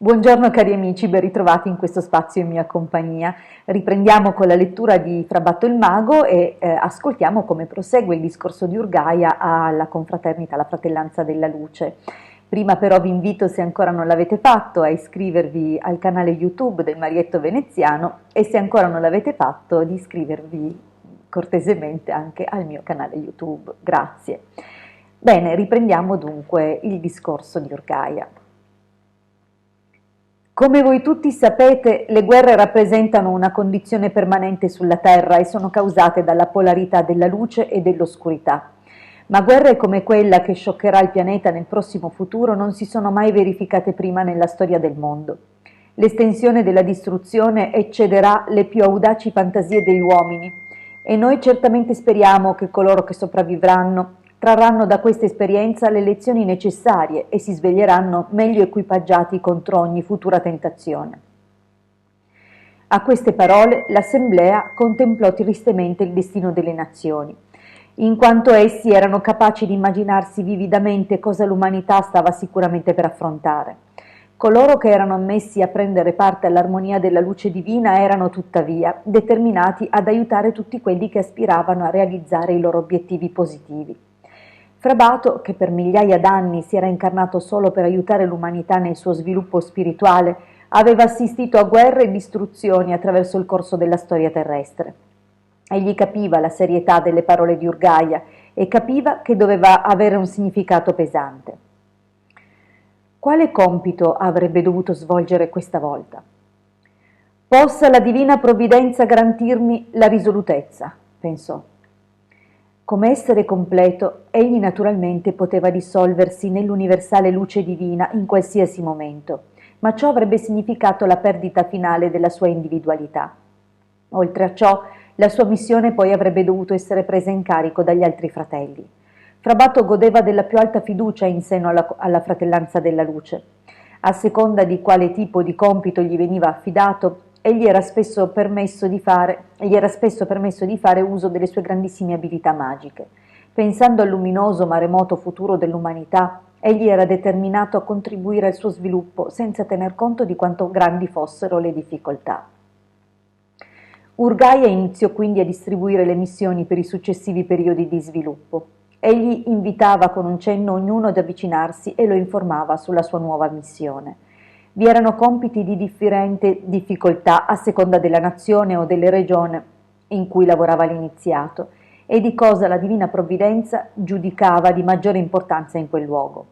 Buongiorno cari amici, ben ritrovati in questo spazio in mia compagnia. Riprendiamo con la lettura di Frabatto il Mago e ascoltiamo come prosegue il discorso di Urgaia alla confraternita, alla fratellanza della luce. Prima però vi invito, se ancora non l'avete fatto, a iscrivervi al canale YouTube del Marietto Veneziano e se ancora non l'avete fatto, di iscrivervi cortesemente anche al mio canale YouTube. Grazie. Bene, riprendiamo dunque il discorso di Urgaia. Come voi tutti sapete, le guerre rappresentano una condizione permanente sulla Terra e sono causate dalla polarità della luce e dell'oscurità. Ma guerre come quella che scioccherà il pianeta nel prossimo futuro non si sono mai verificate prima nella storia del mondo. L'estensione della distruzione eccederà le più audaci fantasie degli uomini e noi certamente speriamo che coloro che sopravvivranno trarranno da questa esperienza le lezioni necessarie e si sveglieranno meglio equipaggiati contro ogni futura tentazione. A queste parole l'Assemblea contemplò tristemente il destino delle nazioni, in quanto essi erano capaci di immaginarsi vividamente cosa l'umanità stava sicuramente per affrontare. Coloro che erano ammessi a prendere parte all'armonia della luce divina erano tuttavia determinati ad aiutare tutti quelli che aspiravano a realizzare i loro obiettivi positivi. Frabato, che per migliaia d'anni si era incarnato solo per aiutare l'umanità nel suo sviluppo spirituale, aveva assistito a guerre e distruzioni attraverso il corso della storia terrestre. Egli capiva la serietà delle parole di Urgaia e capiva che doveva avere un significato pesante. Quale compito avrebbe dovuto svolgere questa volta? Possa la divina provvidenza garantirmi la risolutezza, pensò. Come essere completo, egli naturalmente poteva dissolversi nell'universale luce divina in qualsiasi momento, ma ciò avrebbe significato la perdita finale della sua individualità. Oltre a ciò, la sua missione poi avrebbe dovuto essere presa in carico dagli altri fratelli. Frabato godeva della più alta fiducia in seno alla fratellanza della luce. A seconda di quale tipo di compito gli veniva affidato, gli era spesso permesso di fare uso delle sue grandissime abilità magiche. Pensando al luminoso ma remoto futuro dell'umanità, egli era determinato a contribuire al suo sviluppo senza tener conto di quanto grandi fossero le difficoltà. Urgaia iniziò quindi a distribuire le missioni per i successivi periodi di sviluppo. Egli invitava con un cenno ognuno ad avvicinarsi e lo informava sulla sua nuova missione. Vi erano compiti di differente difficoltà a seconda della nazione o delle regioni in cui lavorava l'iniziato e di cosa la divina provvidenza giudicava di maggiore importanza in quel luogo.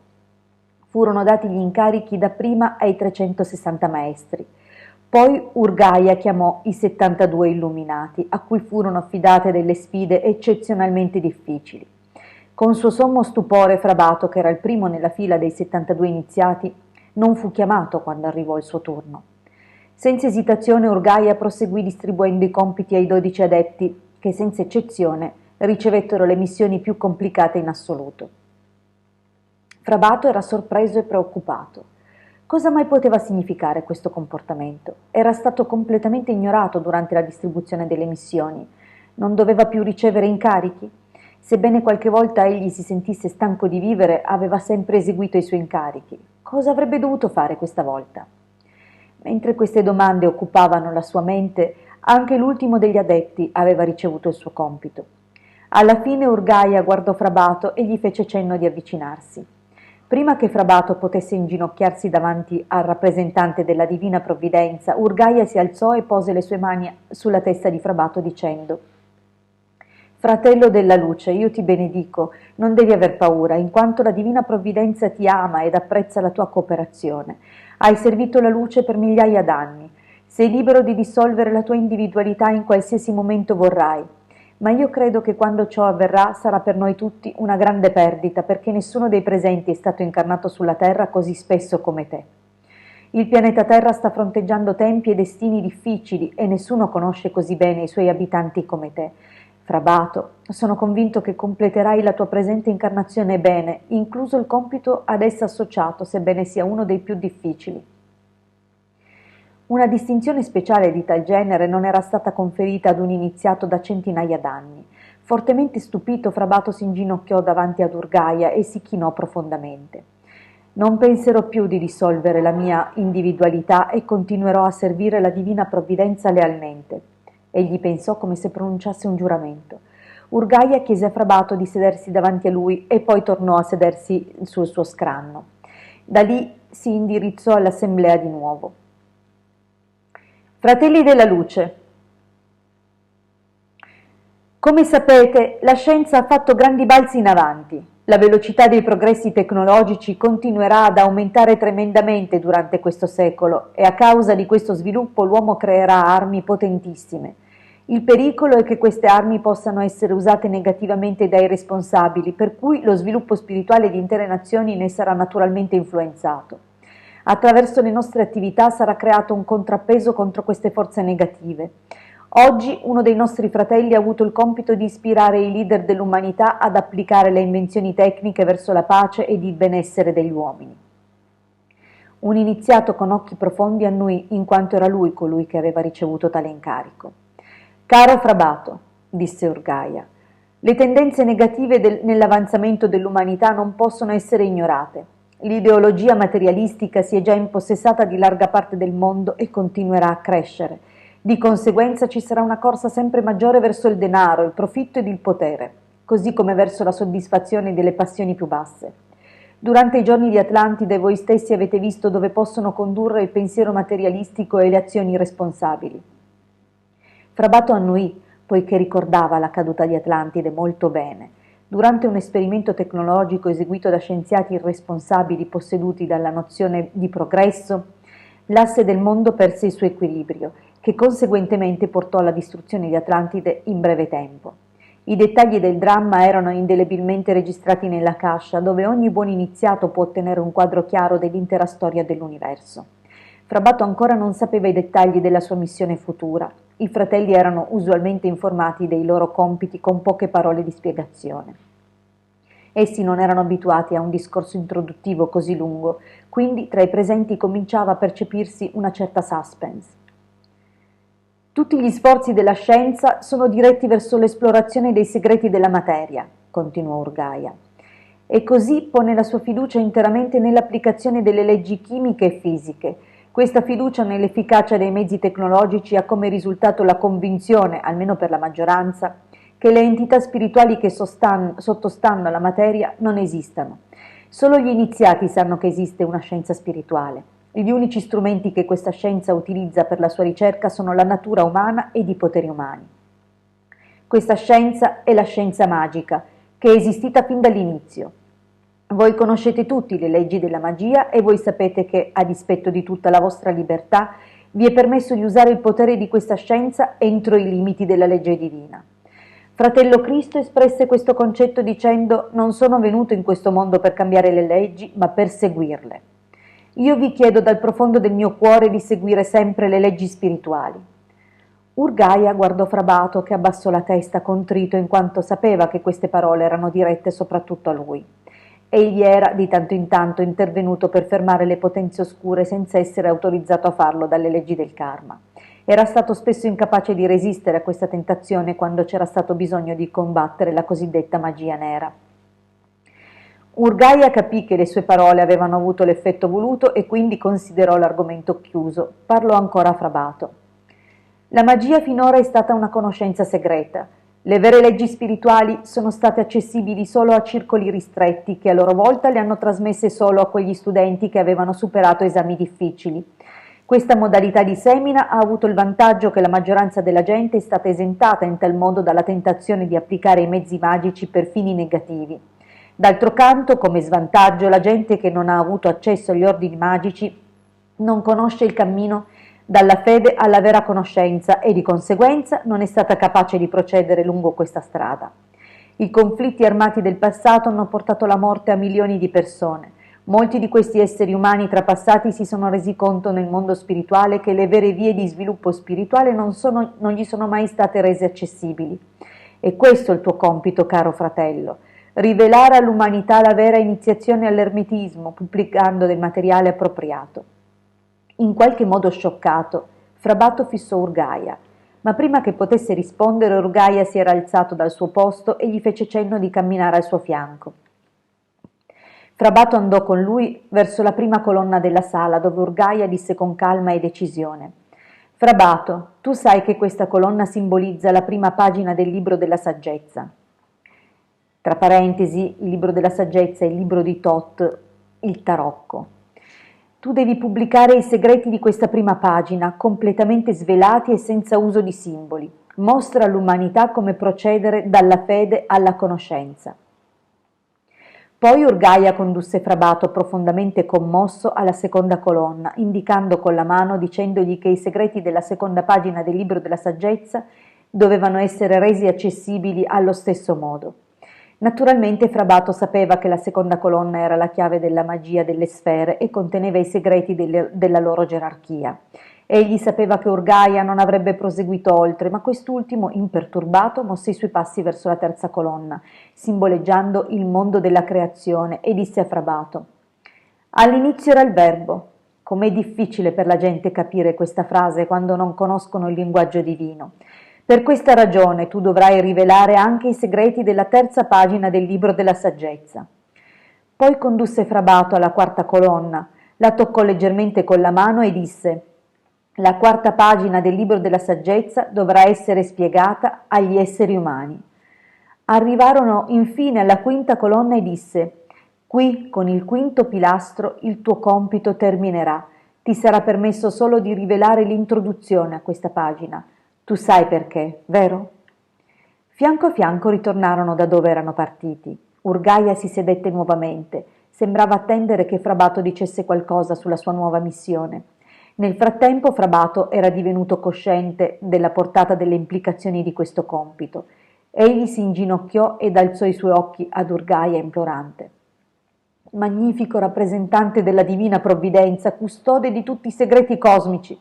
Furono dati gli incarichi dapprima ai 360 maestri. Poi Urgaia chiamò i 72 illuminati, a cui furono affidate delle sfide eccezionalmente difficili. Con suo sommo stupore Frabato, che era il primo nella fila dei 72 iniziati, non fu chiamato quando arrivò il suo turno. Senza esitazione Urgaia proseguì distribuendo i compiti ai 12 adepti, che senza eccezione ricevettero le missioni più complicate in assoluto. Frabato era sorpreso e preoccupato. Cosa mai poteva significare questo comportamento? Era stato completamente ignorato durante la distribuzione delle missioni. Non doveva più ricevere incarichi? Sebbene qualche volta egli si sentisse stanco di vivere, aveva sempre eseguito i suoi incarichi. Cosa avrebbe dovuto fare questa volta? Mentre queste domande occupavano la sua mente, anche l'ultimo degli adepti aveva ricevuto il suo compito. Alla fine Urgaia guardò Frabato e gli fece cenno di avvicinarsi. Prima che Frabato potesse inginocchiarsi davanti al rappresentante della divina provvidenza, Urgaia si alzò e pose le sue mani sulla testa di Frabato dicendo: «Fratello della luce, io ti benedico, non devi aver paura, in quanto la divina provvidenza ti ama ed apprezza la tua cooperazione. Hai servito la luce per migliaia d'anni. Sei libero di dissolvere la tua individualità in qualsiasi momento vorrai. Ma io credo che quando ciò avverrà sarà per noi tutti una grande perdita, perché nessuno dei presenti è stato incarnato sulla Terra così spesso come te. Il pianeta Terra sta fronteggiando tempi e destini difficili e nessuno conosce così bene i suoi abitanti come te. Frabato, sono convinto che completerai la tua presente incarnazione bene, incluso il compito ad essa associato, sebbene sia uno dei più difficili. Una distinzione speciale di tal genere non era stata conferita ad un iniziato da centinaia d'anni. Fortemente stupito, Frabato si inginocchiò davanti ad Urgaia e si chinò profondamente. Non penserò più di dissolvere la mia individualità e continuerò a servire la divina provvidenza lealmente. Egli pensò come se pronunciasse un giuramento. Urgaia chiese a Frabato di sedersi davanti a lui e poi tornò a sedersi sul suo scranno. Da lì si indirizzò all'assemblea di nuovo. Fratelli della luce, come sapete, la scienza ha fatto grandi balzi in avanti. La velocità dei progressi tecnologici continuerà ad aumentare tremendamente durante questo secolo e a causa di questo sviluppo l'uomo creerà armi potentissime. Il pericolo è che queste armi possano essere usate negativamente dai responsabili, per cui lo sviluppo spirituale di intere nazioni ne sarà naturalmente influenzato. Attraverso le nostre attività sarà creato un contrappeso contro queste forze negative. Oggi uno dei nostri fratelli ha avuto il compito di ispirare i leader dell'umanità ad applicare le invenzioni tecniche verso la pace ed il benessere degli uomini. Un iniziato con occhi profondi annui, in quanto era lui colui che aveva ricevuto tale incarico. Caro Frabato, disse Urgaia, le tendenze negative nell'avanzamento dell'umanità non possono essere ignorate. L'ideologia materialistica si è già impossessata di larga parte del mondo e continuerà a crescere. Di conseguenza ci sarà una corsa sempre maggiore verso il denaro, il profitto ed il potere, così come verso la soddisfazione delle passioni più basse. Durante i giorni di Atlantide voi stessi avete visto dove possono condurre il pensiero materialistico e le azioni irresponsabili. Frabato annuì, poiché ricordava la caduta di Atlantide molto bene. Durante un esperimento tecnologico eseguito da scienziati irresponsabili posseduti dalla nozione di progresso, l'asse del mondo perse il suo equilibrio, che conseguentemente portò alla distruzione di Atlantide in breve tempo. I dettagli del dramma erano indelebilmente registrati nella cascia, dove ogni buon iniziato può ottenere un quadro chiaro dell'intera storia dell'universo. Frabato ancora non sapeva i dettagli della sua missione futura. I fratelli erano usualmente informati dei loro compiti con poche parole di spiegazione. Essi non erano abituati a un discorso introduttivo così lungo, quindi tra i presenti cominciava a percepirsi una certa suspense. Tutti gli sforzi della scienza sono diretti verso l'esplorazione dei segreti della materia, continuò Urgaia, e così pone la sua fiducia interamente nell'applicazione delle leggi chimiche e fisiche. Questa fiducia nell'efficacia dei mezzi tecnologici ha come risultato la convinzione, almeno per la maggioranza, che le entità spirituali che sottostanno alla materia non esistano. Solo gli iniziati sanno che esiste una scienza spirituale. Gli unici strumenti che questa scienza utilizza per la sua ricerca sono la natura umana ed i poteri umani. Questa scienza è la scienza magica, che è esistita fin dall'inizio. Voi conoscete tutti le leggi della magia e voi sapete che, a dispetto di tutta la vostra libertà, vi è permesso di usare il potere di questa scienza entro i limiti della legge divina. Fratello Cristo espresse questo concetto dicendo: non sono venuto in questo mondo per cambiare le leggi, ma per seguirle. Io vi chiedo dal profondo del mio cuore di seguire sempre le leggi spirituali. Urgaia guardò Frabato, che abbassò la testa contrito in quanto sapeva che queste parole erano dirette soprattutto a lui. Egli era di tanto in tanto intervenuto per fermare le potenze oscure senza essere autorizzato a farlo dalle leggi del karma. Era stato spesso incapace di resistere a questa tentazione quando c'era stato bisogno di combattere la cosiddetta magia nera. Urgaia capì che le sue parole avevano avuto l'effetto voluto e quindi considerò l'argomento chiuso. Parlò ancora a Frabato. La magia finora è stata una conoscenza segreta. Le vere leggi spirituali sono state accessibili solo a circoli ristretti che a loro volta le hanno trasmesse solo a quegli studenti che avevano superato esami difficili. Questa modalità di semina ha avuto il vantaggio che la maggioranza della gente è stata esentata in tal modo dalla tentazione di applicare i mezzi magici per fini negativi. D'altro canto, come svantaggio, la gente che non ha avuto accesso agli ordini magici non conosce il cammino dalla fede alla vera conoscenza e di conseguenza non è stata capace di procedere lungo questa strada. I conflitti armati del passato hanno portato la morte a milioni di persone. Molti di questi esseri umani trapassati si sono resi conto nel mondo spirituale che le vere vie di sviluppo spirituale non gli sono mai state rese accessibili. E questo è il tuo compito, caro fratello. Rivelare all'umanità la vera iniziazione all'ermetismo, pubblicando del materiale appropriato. In qualche modo scioccato, Frabato fissò Urgaia, ma prima che potesse rispondere Urgaia si era alzato dal suo posto e gli fece cenno di camminare al suo fianco. Frabato andò con lui verso la prima colonna della sala, dove Urgaia disse con calma e decisione: Frabato, tu sai che questa colonna simbolizza la prima pagina del libro della saggezza. Tra parentesi, il libro della saggezza è il libro di Thoth, il tarocco. Tu devi pubblicare i segreti di questa prima pagina, completamente svelati e senza uso di simboli. Mostra all'umanità come procedere dalla fede alla conoscenza. Poi Urgaia condusse Frabato, profondamente commosso, alla seconda colonna, indicando con la mano, dicendogli che i segreti della seconda pagina del libro della saggezza dovevano essere resi accessibili allo stesso modo. Naturalmente Frabato sapeva che la seconda colonna era la chiave della magia delle sfere e conteneva i segreti della loro gerarchia. Egli sapeva che Urgaia non avrebbe proseguito oltre, ma quest'ultimo, imperturbato, mosse i suoi passi verso la terza colonna, simboleggiando il mondo della creazione, e disse a Frabato: All'inizio era il verbo. Com'è difficile per la gente capire questa frase quando non conoscono il linguaggio divino. Per questa ragione tu dovrai rivelare anche i segreti della terza pagina del libro della saggezza. Poi condusse Frabato alla quarta colonna, la toccò leggermente con la mano e disse: La quarta pagina del libro della saggezza dovrà essere spiegata agli esseri umani. Arrivarono infine alla quinta colonna e disse: Qui, con il quinto pilastro, il tuo compito terminerà. Ti sarà permesso solo di rivelare l'introduzione a questa pagina. Tu sai perché, vero? Fianco a fianco ritornarono da dove erano partiti. Urgaia si sedette nuovamente. Sembrava attendere che Frabato dicesse qualcosa sulla sua nuova missione. Nel frattempo Frabato era divenuto cosciente della portata delle implicazioni di questo compito. Egli si inginocchiò ed alzò i suoi occhi ad Urgaia implorante. Magnifico rappresentante della divina provvidenza, custode di tutti i segreti cosmici,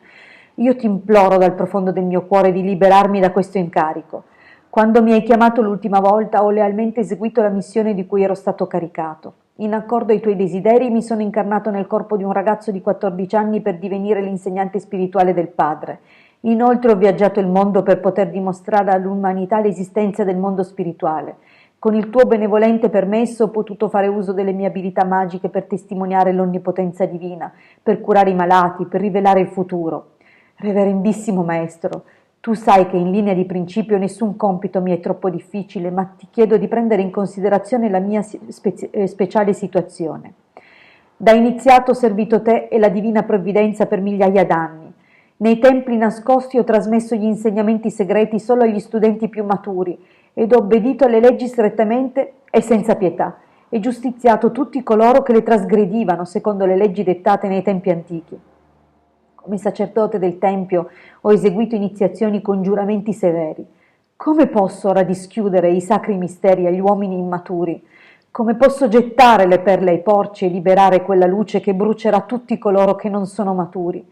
io ti imploro dal profondo del mio cuore di liberarmi da questo incarico. Quando mi hai chiamato l'ultima volta ho lealmente eseguito la missione di cui ero stato caricato. In accordo ai tuoi desideri mi sono incarnato nel corpo di un ragazzo di 14 anni per divenire l'insegnante spirituale del padre. Inoltre ho viaggiato il mondo per poter dimostrare all'umanità l'esistenza del mondo spirituale. Con il tuo benevolente permesso ho potuto fare uso delle mie abilità magiche per testimoniare l'onnipotenza divina, per curare i malati, per rivelare il futuro. Reverendissimo Maestro, tu sai che in linea di principio nessun compito mi è troppo difficile, ma ti chiedo di prendere in considerazione la mia speciale situazione. Da iniziato ho servito te e la divina provvidenza per migliaia d'anni. Nei templi nascosti ho trasmesso gli insegnamenti segreti solo agli studenti più maturi ed ho obbedito alle leggi strettamente e senza pietà e giustiziato tutti coloro che le trasgredivano secondo le leggi dettate nei tempi antichi. Come sacerdote del Tempio ho eseguito iniziazioni con giuramenti severi. Come posso ora dischiudere i sacri misteri agli uomini immaturi? Come posso gettare le perle ai porci e liberare quella luce che brucerà tutti coloro che non sono maturi?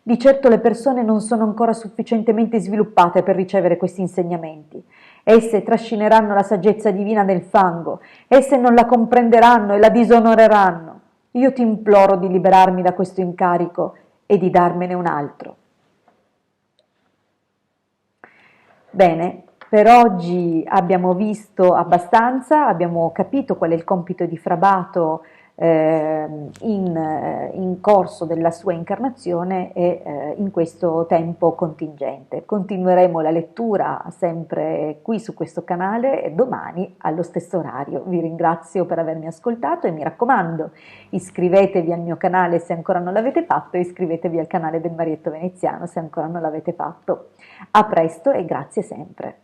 Di certo le persone non sono ancora sufficientemente sviluppate per ricevere questi insegnamenti. Esse trascineranno la saggezza divina nel fango, esse non la comprenderanno e la disonoreranno. Io ti imploro di liberarmi da questo incarico e di darmene un altro. Bene, per oggi abbiamo visto abbastanza, abbiamo capito qual è il compito di Frabato in corso della sua incarnazione e in questo tempo contingente. Continueremo la lettura sempre qui su questo canale domani allo stesso orario. Vi ringrazio per avermi ascoltato e mi raccomando, iscrivetevi al mio canale se ancora non l'avete fatto e iscrivetevi al canale del Marietto Veneziano se ancora non l'avete fatto. A presto e grazie sempre.